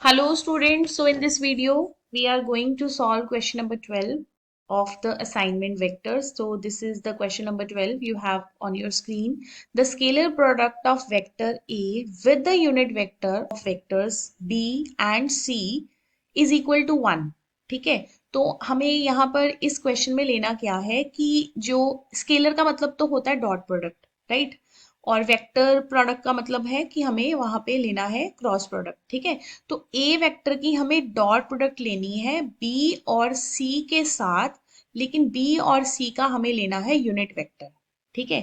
Hello students, so in this video we are going to solve question number 12 of the assignment vectors. So this is the question number 12 you have on your screen. The scalar product of vector A with the unit vector of vectors B and C is equal to 1. ठीक है, तो हमें यहाँ पर इस question में लेना क्या है कि जो स्केलर का मतलब तो होता है डॉट प्रोडक्ट, राइट? और वेक्टर प्रोडक्ट का मतलब है कि हमें वहां पे लेना है क्रॉस प्रोडक्ट। ठीक है, तो ए वेक्टर की हमें डॉट प्रोडक्ट लेनी है बी और सी के साथ, लेकिन बी और सी का हमें लेना है यूनिट वेक्टर। ठीक है,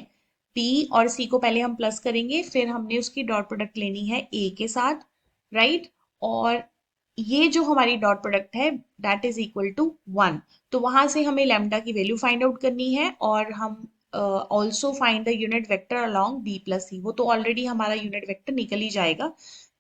बी और सी को पहले हम प्लस करेंगे, फिर हमने उसकी डॉट प्रोडक्ट लेनी है ए के साथ, राइट? और ये जो हमारी डॉट प्रोडक्ट है दैट इज इक्वल टू 1। तो वहां से हमें लैम्डा की वैल्यू फाइंड आउट करनी है और हम also find the unit vector along B plus C. वो तो ऑलरेडी हमारा यूनिट वेक्टर निकल ही जाएगा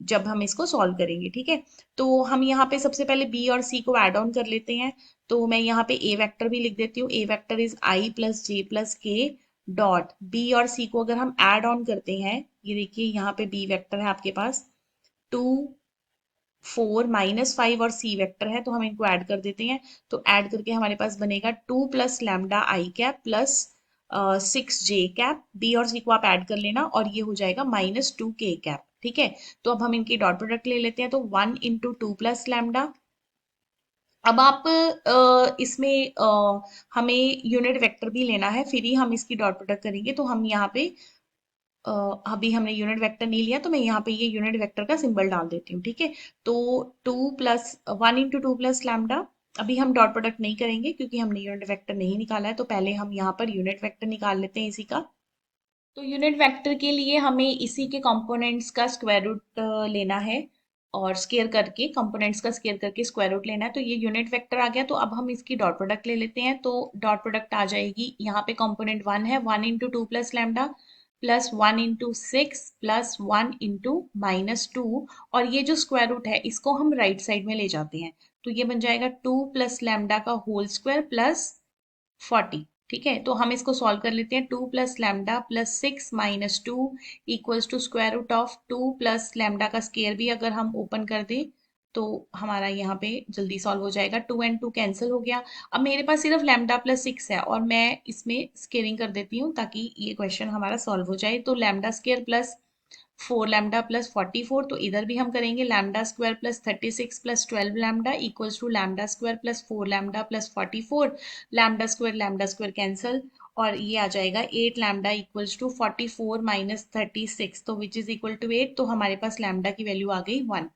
जब हम इसको सॉल्व करेंगे। ठीक है, तो हम यहाँ पे सबसे पहले बी और सी को ऐड ऑन कर लेते हैं। तो मैं यहाँ पे ए वेक्टर भी लिख देती हूँ। A vector is I plus J plus K dot B और सी को अगर हम ऐड ऑन करते हैं, ये देखिए यहाँ पे बी वेक्टर है आपके पास 2 4 -5 और सी वेक्टर है, तो हम इनको ऐड कर देते हैं। तो ऐड करके हमारे पास बनेगा 2 प्लस लैम्डा आई कैप प्लस 6 जे कैप। बी और सी को आप ऐड कर लेना और ये हो जाएगा -2 के कैप। ठीक है, तो अब हम इनकी डॉट प्रोडक्ट ले लेते हैं। तो 1 × 2 प्लस लैम्डा। अब आप इसमें हमें यूनिट वेक्टर भी लेना है, फिर ही हम इसकी डॉट प्रोडक्ट करेंगे। तो हम यहाँ पे अ, अभी हमने यूनिट वेक्टर नहीं लिया, तो मैं यहाँ पे ये यूनिट वेक्टर का सिंबल डाल देती हूँ। ठीक है, तो 1 × 2 प्लस लैम्डा। अभी हम डॉट प्रोडक्ट नहीं करेंगे क्योंकि हमने यूनिट वेक्टर नहीं निकाला है, तो पहले हम यहाँ पर यूनिट वेक्टर निकाल लेते हैं इसी का। तो यूनिट वेक्टर के लिए हमें इसी के कंपोनेंट्स का स्क्वायर रूट लेना है और स्केयर करके कंपोनेंट्स का स्केयर करके स्क्वायर रूट लेना है। तो ये यूनिट वेक्टर आ गया, तो अब हम इसकी डॉट प्रोडक्ट ले लेते हैं। तो डॉट प्रोडक्ट आ जाएगी, यहाँ पे कंपोनेंट 1 है 1 × 2 प्लस लैम्डा प्लस 1 × 6 प्लस 1 × -2। और ये जो स्क्वायर रूट है इसको हम राइट साइड में ले जाते हैं, तो ये बन जाएगा 2 प्लस लैम्डा का होल स्क्वायर प्लस 40। ठीक है, तो हम इसको सॉल्व कर लेते हैं। 2 plus lambda plus 6 - 2 equals to square root of 2 plus lambda का स्केयर भी अगर हम ओपन कर दें तो हमारा यहाँ पे जल्दी सॉल्व हो जाएगा। 2 एंड 2 कैंसिल हो गया। अब मेरे पास सिर्फ लैम्डा प्लस 6 है और मैं इसमें स्केयरिंग कर देती हूँ ताकि ये क्वेश्चन हमारा सॉल्व हो जाए। तो lambda square plus 4 lambda plus 44, तो इधर भी हम करेंगे lambda square plus 36 plus 12 lambda equals to lambda square plus 4 lambda plus 44। Lambda square cancel और ये आ जाएगा 8 लैम्डा इक्वल्स टू 44 -36, तो विच इज इक्वल टू 8। तो हमारे पास लैम्डा की वैल्यू आ गई 1।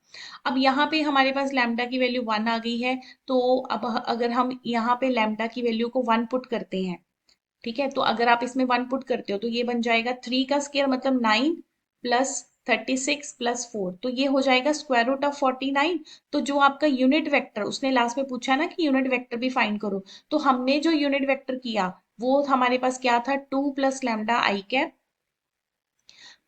अब यहाँ पे हमारे पास लैम्डा की वैल्यू 1 आ गई है। तो अब अगर हम यहाँ पे लैम्डा की वैल्यू को 1 पुट करते हैं, ठीक है, तो अगर आप इसमें 1 पुट करते हो तो ये बन जाएगा 3 का स्क्वायर मतलब 9 प्लस 36 प्लस 4, तो ये हो जाएगा स्क्वायर रूट ऑफ 49। तो जो आपका यूनिट वेक्टर, उसने लास्ट में पूछा ना कि यूनिट वेक्टर भी फाइंड करो, तो हमने जो यूनिट वेक्टर किया वो हमारे पास क्या था, 2 प्लस लैम्डा आई कैप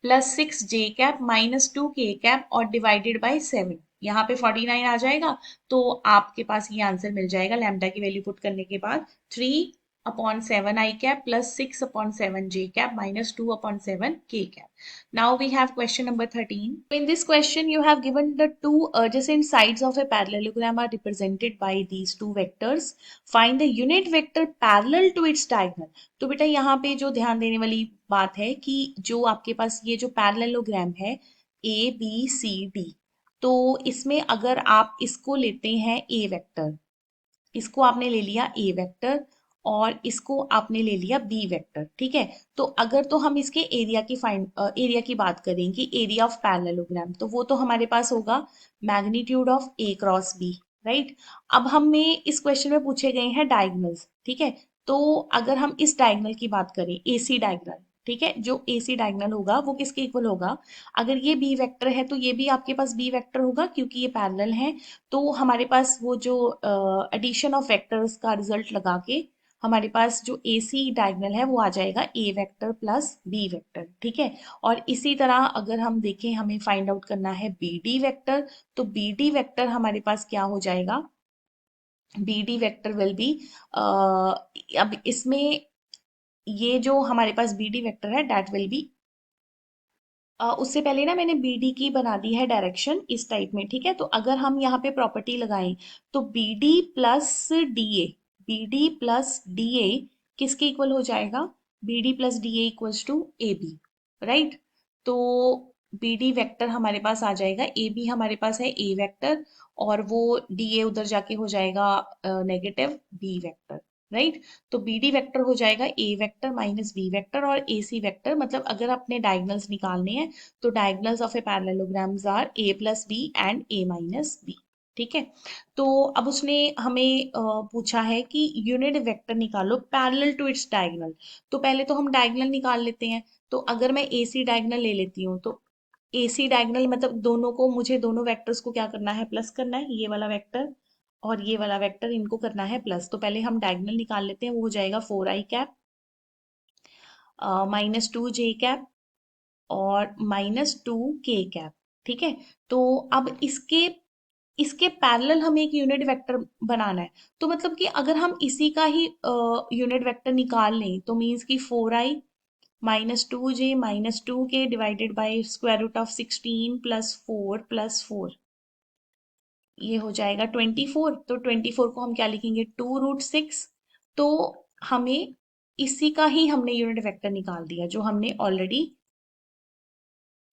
प्लस 6 जे कैप -2 के कैप और डिवाइडेड बाई 7। यहाँ पे 49 आ जाएगा, तो आपके पास ये आंसर मिल जाएगा लैम्डा की वैल्यू पुट करने के बाद 3/7 आई कैप प्लस 6/7 जे कैप -2/7 के cap. Now we have question number 13. In this question, you have given the two adjacent sides of a parallelogram are represented by these two vectors. Find the unit vector parallel to its diagonal. तो बेटा यहाँ पे जो ध्यान देने वाली बात है कि जो आपके पास ये जो पैरेललोग्राम है ए बी सी डी, तो इसमें अगर आप इसको लेते हैं ए वेक्टर, इसको आपने ले लिया ए वेक्टर और इसको आपने ले लिया बी वेक्टर। ठीक है, तो अगर तो हम इसके एरिया की बात करें कि एरिया ऑफ पैरेललोग्राम, तो वो तो हमारे पास होगा magnitude of A cross B, right? अब हमें इस क्वेश्चन में पूछे गए हैं डायगोनल्स। ठीक है, तो अगर हम इस डायगोनल की बात करें एसी डायगोनल, ठीक है, जो एसी डायगोनल होगा वो किसके इक्वल होगा, अगर ये बी वेक्टर है तो ये भी आपके पास बी वेक्टर होगा क्योंकि ये पैरेलल है। तो हमारे पास वो जो एडिशन ऑफ वेक्टर्स का रिजल्ट लगा के हमारे पास जो ए सी डायगनल है वो आ जाएगा ए वेक्टर प्लस बी वेक्टर। ठीक है, और इसी तरह अगर हम देखें हमें फाइंड आउट करना है बी डी वेक्टर, तो बी डी वेक्टर हमारे पास क्या हो जाएगा, B D vector will be, अब इसमें ये जो हमारे पास बी डी वेक्टर है दैट विल बी उससे पहले ना मैंने बी डी की बना दी है डायरेक्शन इस टाइप में, ठीक है। तो अगर हम यहाँ पे प्रॉपर्टी लगाएं तो B D plus D A, B D plus D A किसके इक्वल हो जाएगा? B D plus D A equals to A B, right. तो बी डी वेक्टर हमारे पास आ जाएगा, ए बी हमारे पास है ए वेक्टर, और वो डी ए उधर जाके हो जाएगा नेगेटिव बी वेक्टर, राइट। तो बी डी वेक्टर हो जाएगा ए वेक्टर माइनस बी वेक्टर, और ए सी वेक्टर, मतलब अगर अपने डायगनल्स निकालने हैं तो diagonals of a parallelograms are A plus B and A minus B, ठीक है। तो अब उसने हमें पूछा है कि यूनिट वेक्टर निकालो पैरेलल टू इट्स डायगनल। तो पहले तो हम डायगनल निकाल लेते हैं। तो अगर मैं ए सी डायगनल ले लेती हूँ तो ए सी डायगनल मतलब दोनों को, मुझे दोनों वेक्टर्स को क्या करना है? प्लस करना है। ये वाला वेक्टर और ये वाला वेक्टर, इनको करना है प्लस। तो पहले हम डायगनल निकाल लेते हैं, वो हो जाएगा 4i cap minus 2j cap और माइनस 2k कैप, ठीक है। तो अब इसके इसके पैरेलल हमें एक यूनिट वेक्टर बनाना है। तो मतलब कि अगर हम इसी का ही यूनिट वेक्टर निकाल लें तो मीन्स कि 4i minus 2j minus 2k divided by square root of 16 plus 4 ये हो जाएगा 24। तो 24 को हम क्या लिखेंगे? 2√6। तो हमें इसी का ही हमने यूनिट वेक्टर निकाल दिया, जो हमने ऑलरेडी,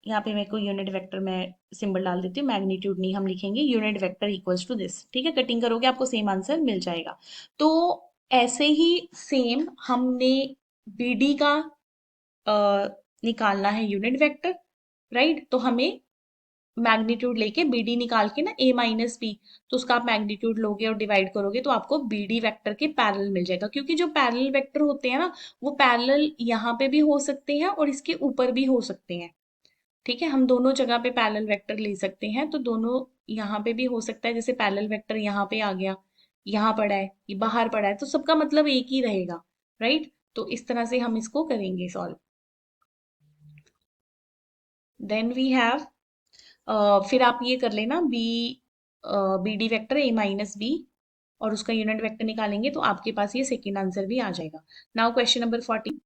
यहाँ पे मेरे को यूनिट वेक्टर में सिंबल डाल देती हूँ, मैग्नीट्यूड नहीं हम लिखेंगे, unit vector equals to this, ठीक है। कटिंग करोगे आपको सेम आंसर मिल जाएगा। तो ऐसे ही सेम हमने बीडी का निकालना है यूनिट वेक्टर, राइट। तो हमें मैग्नीट्यूड लेके बीडी निकाल के ना ए माइनस बी, तो उसका आप मैग्नीट्यूड लोगे और डिवाइड करोगे तो आपको बीडी वेक्टर के पैरेलल मिल जाएगा। क्योंकि जो पैरेलल वेक्टर होते हैं ना, वो पैरेलल यहाँ पे भी हो सकते हैं और इसके ऊपर भी हो सकते हैं, ठीक है। हम दोनों जगह पे पैरेलल वेक्टर ले सकते हैं। तो दोनों यहाँ पे भी हो सकता है, जैसे पैरेलल वेक्टर यहाँ पे आ गया, यहाँ पड़ा है, ये बाहर पड़ा है, तो सबका मतलब एक ही रहेगा, राइट। तो इस तरह से हम इसको करेंगे सॉल्व। देन वी हैव, फिर आप ये कर लेना B, B D vector A minus B, और उसका यूनिट वेक्टर निकालेंगे तो आपके पास ये सेकेंड आंसर भी आ जाएगा। Now question number 14।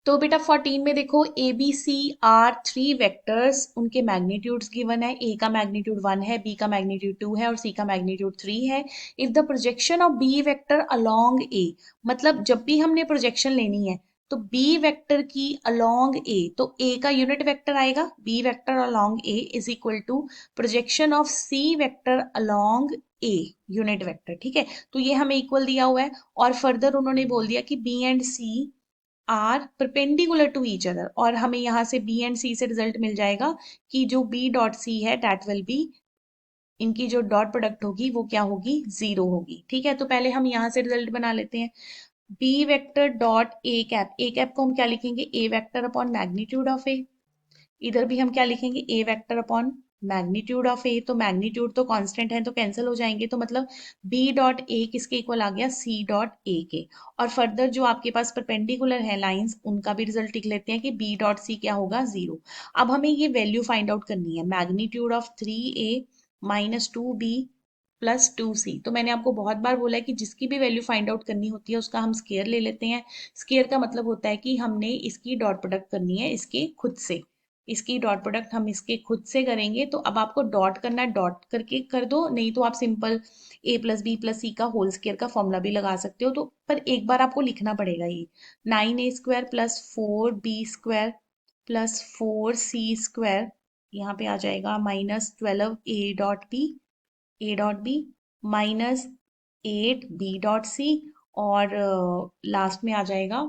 तो बेटा 14 में देखो, A B C are three vectors, उनके मैग्नीट्यूड्स गिवन है। ए का मैग्नीट्यूड 1 है, बी का मैग्नीट्यूड 2 है और सी का मैग्नीट्यूड 3 है। If the projection of B vector along A, मतलब जब भी हमने प्रोजेक्शन लेनी है तो बी वेक्टर की अलोंग ए, तो ए का यूनिट वेक्टर आएगा B vector along A is equal to projection of C vector along A unit vector, ठीक है। तो ये हमें इक्वल दिया हुआ है। और फर्दर उन्होंने बोल दिया कि B and C are perpendicular to each other, और हमें यहाँ से बी एंड सी से रिजल्ट मिल जाएगा कि जो बी डॉट सी है दैट विल बी, इनकी जो डॉट प्रोडक्ट होगी वो क्या होगी? जीरो होगी, ठीक है। तो पहले हम यहाँ से रिजल्ट बना लेते हैं। B vector dot A cap को हम क्या लिखेंगे? A vector upon magnitude of A. इधर भी हम क्या लिखेंगे? A vector upon magnitude of A. तो मैग्नीट्यूड तो कांस्टेंट है तो कैंसिल हो जाएंगे, तो मतलब बी डॉट ए किसके इक्वल आ गया? सी डॉट ए के। और फर्दर जो आपके पास परपेंडिकुलर है लाइंस, उनका भी रिजल्ट लिख लेते हैं कि बी डॉट सी क्या होगा? जीरो। अब हमें ये वैल्यू फाइंड आउट करनी है, magnitude of 3a minus 2b plus 2c। तो मैंने आपको बहुत बार बोला है कि जिसकी भी वैल्यू फाइंड आउट करनी होती है उसका हम स्केयर ले लेते हैं। स्केयर का मतलब होता है कि हमने इसकी डॉट प्रोडक्ट करनी है इसके खुद से, इसकी डॉट प्रोडक्ट हम इसके खुद से करेंगे। तो अब आपको डॉट करना है, डॉट करके कर दो, नहीं तो आप सिंपल ए प्लस बी प्लस सी का होल स्केयर का फॉर्मूला भी लगा सकते हो। तो पर एक बार आपको लिखना पड़ेगा ये 9a² plus 4b² plus 4c², यहाँ पे आ जाएगा minus 12a dot B minus 8b.c, और लास्ट में आ जाएगा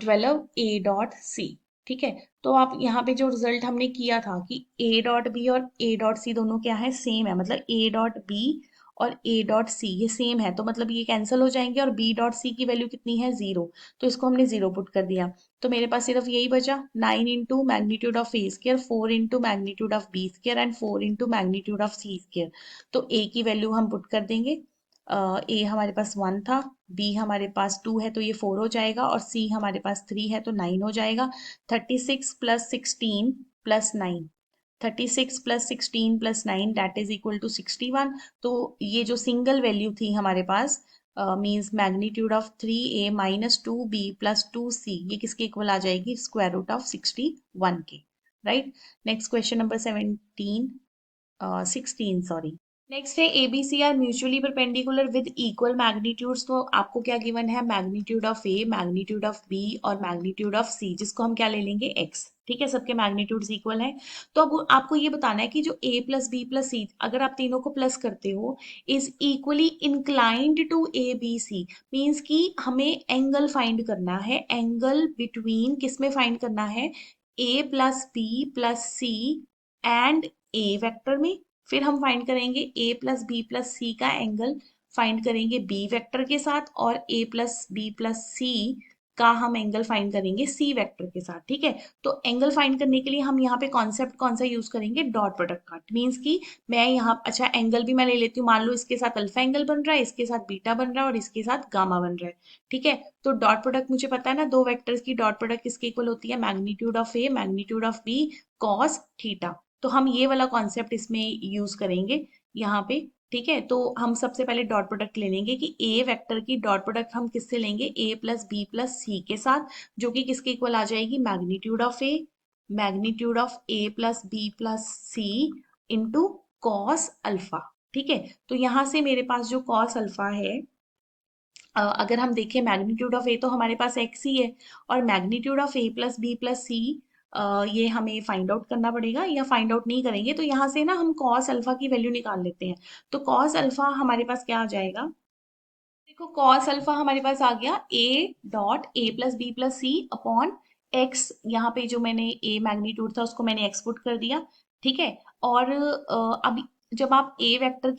12a.c, ठीक है। तो आप यहाँ पे जो रिजल्ट हमने किया था कि a डॉट बी और a डॉट सी दोनों क्या है? सेम है, मतलब a डॉट बी और a डॉट सी ये सेम है, तो मतलब ये कैंसिल हो जाएंगे, और b डॉट सी की वैल्यू कितनी है? जीरो। तो इसको हमने जीरो पुट कर दिया। तो मेरे पास सिर्फ यही बचा, 9 into magnitude of A square, 4 into magnitude of B square and 4 into magnitude of C square. तो a की वैल्यू हम पुट कर देंगे, ए हमारे पास 1 था, बी हमारे पास 2 है तो ये 4 हो जाएगा, और सी हमारे पास 3 है तो 9 हो जाएगा। 36 plus 16 plus 9, 36 plus 16 plus 9 that is equal to 61। तो ये जो सिंगल वैल्यू थी हमारे पास means magnitude of 3a minus 2b plus 2c, ये किसके इक्वल आ जाएगी, स्क्वायर रूट ऑफ 61 के, right. Next question number 16 sorry. Next है ABC are mutually perpendicular with equal magnitudes. तो आपको क्या गिवन है, magnitude of A, magnitude of B और मैग्नीट्यूड ऑफ सी, जिसको हम क्या ले लेंगे, एक्स, ठीक है, सबके मैग्नीट्यूड्स इक्वल हैं। तो अब आपको ये बताना है कि जो A plus B plus C, अगर आप तीनों को प्लस करते हो, is equally inclined to A B C, means कि हमें एंगल फाइंड करना है, एंगल बिटवीन किस में फाइंड करना है, A plus B plus C and A vector में। फिर हम फाइंड करेंगे A plus B plus C का एंगल फाइंड करेंगे बी वेक्टर के साथ, और A plus B plus C का हम एंगल फाइंड करेंगे सी वेक्टर के साथ, ठीक है। तो एंगल फाइंड करने के लिए हम यहाँ पे कॉन्सेप्ट कौन सा यूज करेंगे, डॉट प्रोडक्ट का। मीन्स कि मैं यहाँ, अच्छा एंगल भी मैं ले लेती हूँ, मान लो इसके साथ अल्फा एंगल बन रहा है, इसके साथ बीटा बन रहा है और इसके साथ गामा बन रहा है, ठीक है। तो डॉट प्रोडक्ट मुझे पता है ना, दो वेक्टर्स की डॉट प्रोडक्ट किसके इक्वल होती है, magnitude of A magnitude of B cos theta. तो हम ये वाला कॉन्सेप्ट इसमें यूज करेंगे यहाँ पे, ठीक है। तो हम सबसे पहले डॉट प्रोडक्ट ले लेंगे कि ए वेक्टर की डॉट प्रोडक्ट हम किससे लेंगे, A plus B plus C के साथ, जो कि किसके इक्वल आ जाएगी, magnitude of A magnitude of A plus B plus C into cos alpha, ठीक है। तो यहाँ से मेरे पास जो कॉस अल्फा है, अगर हम देखें मैग्नीट्यूड ऑफ ए तो हमारे पास एक्स ही है, और magnitude of A plus B plus C ये हमें फाइंड आउट करना पड़ेगा, या फाइंड आउट नहीं करेंगे तो यहाँ से ना हम कॉस अल्फा की वैल्यू निकाल लेते हैं। तो कॉस अल्फा हमारे पास क्या आ जाएगा, देखो कॉस अल्फा हमारे पास आ गया A dot A plus B plus C upon X, यहाँ पे जो मैंने ए मैग्नीट्यूड था उसको मैंने एक्स पुट कर दिया, ठीक है। और अब जब आप ए वेक्टर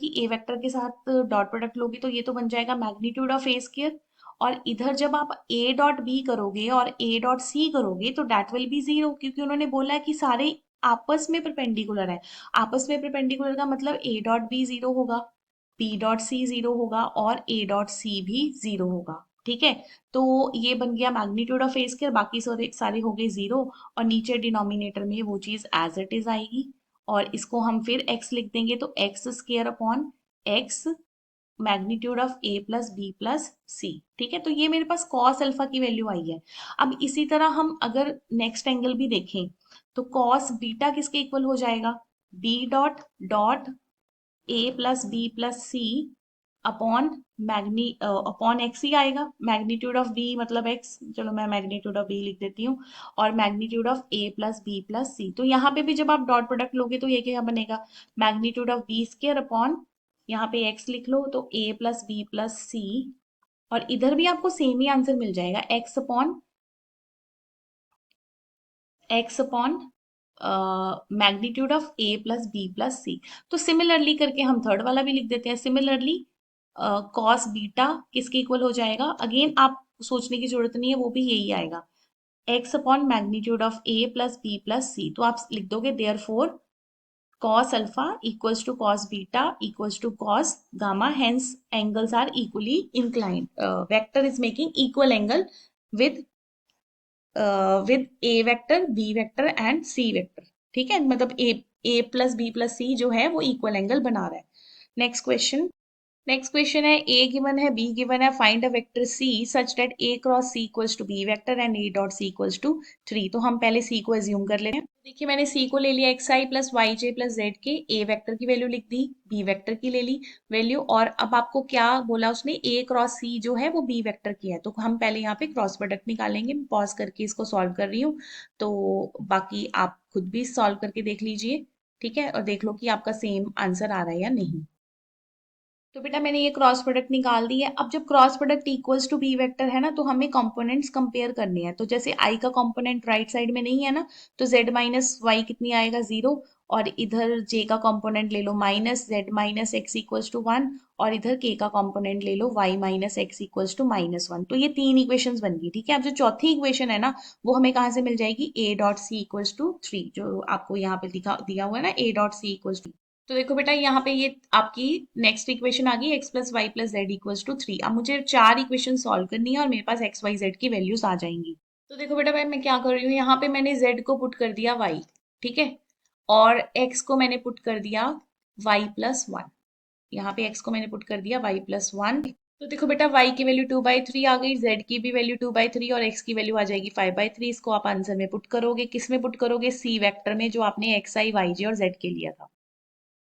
के साथ डॉट प्रोडक्ट लोगे तो ये तो बन जाएगा मैग्नीट्यूड ऑफ ए स्क्वायर, और इधर जब आप ए डॉट बी करोगे और ए डॉट सी करोगे तो डैट विल बी जीरो, क्योंकि उन्होंने बोला है कि सारे आपस में परपेंडिकुलर है। आपस में परपेंडिकुलर का मतलब ए डॉट बी जीरो होगा, बी डॉट सी जीरो होगा और ए डॉट सी भी जीरो होगा, ठीक है। तो ये बन गया मैग्नीट्यूड ऑफ ए स्क्वायर, बाकी सारे सारे हो गए जीरो, और नीचे डिनोमिनेटर में वो चीज एज इट इज आएगी, और इसको हम फिर x लिख देंगे, तो x square upon x magnitude of A plus B plus c, ठीक है। तो ये मेरे पास कॉस अल्फा की वैल्यू आई है। अब इसी तरह हम अगर नेक्स्ट एंगल भी देखें तो कॉस बीटा किसके इक्वल हो जाएगा, बी डॉट डॉट ए प्लस बी प्लस सी अपॉन अपॉन एक्स ही आएगा, मैग्नीट्यूड ऑफ बी मतलब एक्स, चलो मैं मैग्नीट्यूड ऑफ बी लिख देती हूँ, और magnitude of A plus B plus c. तो यहाँ पे भी जब आप डॉट प्रोडक्ट लोगे तो ये क्या बनेगा, magnitude of b square upon, यहाँ पे एक्स लिख लो तो a plus B plus c, और इधर भी आपको सेम ही आंसर मिल जाएगा, x upon magnitude of A plus B plus c. तो सिमिलरली करके हम थर्ड वाला भी लिख देते हैं, सिमिलरली कॉस बीटा किसके इक्वल हो जाएगा, अगेन आप सोचने की जरूरत नहीं है, वो भी यही आएगा, x upon magnitude of A plus B plus c. तो आप लिख दोगे therefore cos alpha equals to cos beta equals to cos gamma, hence angles are equally inclined. Vector is making equal angle with with A vector B vector and C vector, ठीक है, मतलब A plus B plus C जो है वो equal angle बना रहा है। Next question है, ए गिवन है, बी गिवन है, find a vector C such that A cross C equals to B vector and A dot C equals to 3। तो हम पहले सी को एज्यूम कर लेते हैं। देखिए मैंने सी को ले लिया एक्स आई प्लस वाई जे प्लस जेड के, ए वेक्टर की वैल्यू लिख दी, बी वेक्टर की ले ली वैल्यू, और अब आपको क्या बोला उसने, ए क्रॉस सी जो है वो बी वेक्टर की है, तो हम पहले यहाँ पे क्रॉस प्रोडक्ट निकालेंगे। मैं पॉज करके इसको सॉल्व कर रही हूँ, तो बाकी आप खुद भी सॉल्व करके देख लीजिए, ठीक है, और देख लो कि आपका सेम आंसर आ रहा है या नहीं। तो बेटा मैंने ये क्रॉस प्रोडक्ट निकाल दी है। अब जब cross product equals to B vector है ना, तो हमें कंपोनेंट्स कंपेयर करने हैं। तो जैसे आई का कंपोनेंट राइट साइड में नहीं है ना, तो जेड माइनस वाई कितनी आएगा, जीरो, और इधर जे का कंपोनेंट ले लो minus z minus x equals to one, और इधर के का कंपोनेंट ले लो y minus x equals to minus one. तो ये तीन इक्वेशंस बन गई, ठीक है। अब जो चौथी इक्वेशन है ना, वो हमें कहाँ से मिल जाएगी, A dot C equals to three, जो आपको यहाँ पे दिखा दिया हुआ है ना, A dot C equals to. तो देखो बेटा यहाँ पे ये आपकी नेक्स्ट इक्वेशन आ गई, X plus Y plus Z equals to three. अब मुझे चार इक्वेशन सॉल्व करनी है और मेरे पास एक्स वाई जेड की वैल्यूज आ जाएंगी। तो देखो बेटा भाई मैं क्या कर रही हूँ, यहाँ पे मैंने जेड को पुट कर दिया वाई, ठीक है, और एक्स को मैंने पुट कर दिया वाई प्लस वन, यहाँ पे एक्स को मैंने पुट कर दिया वाई प्लस वन, तो देखो बेटा y की वैल्यू 2/3 आ गई, z की भी वैल्यू 2/3 और x की वैल्यू आ जाएगी 5/3। इसको आप आंसर में पुट करोगे, किस में पुट करोगे? c वेक्टर में, जो आपने xi yj और z के लिया था।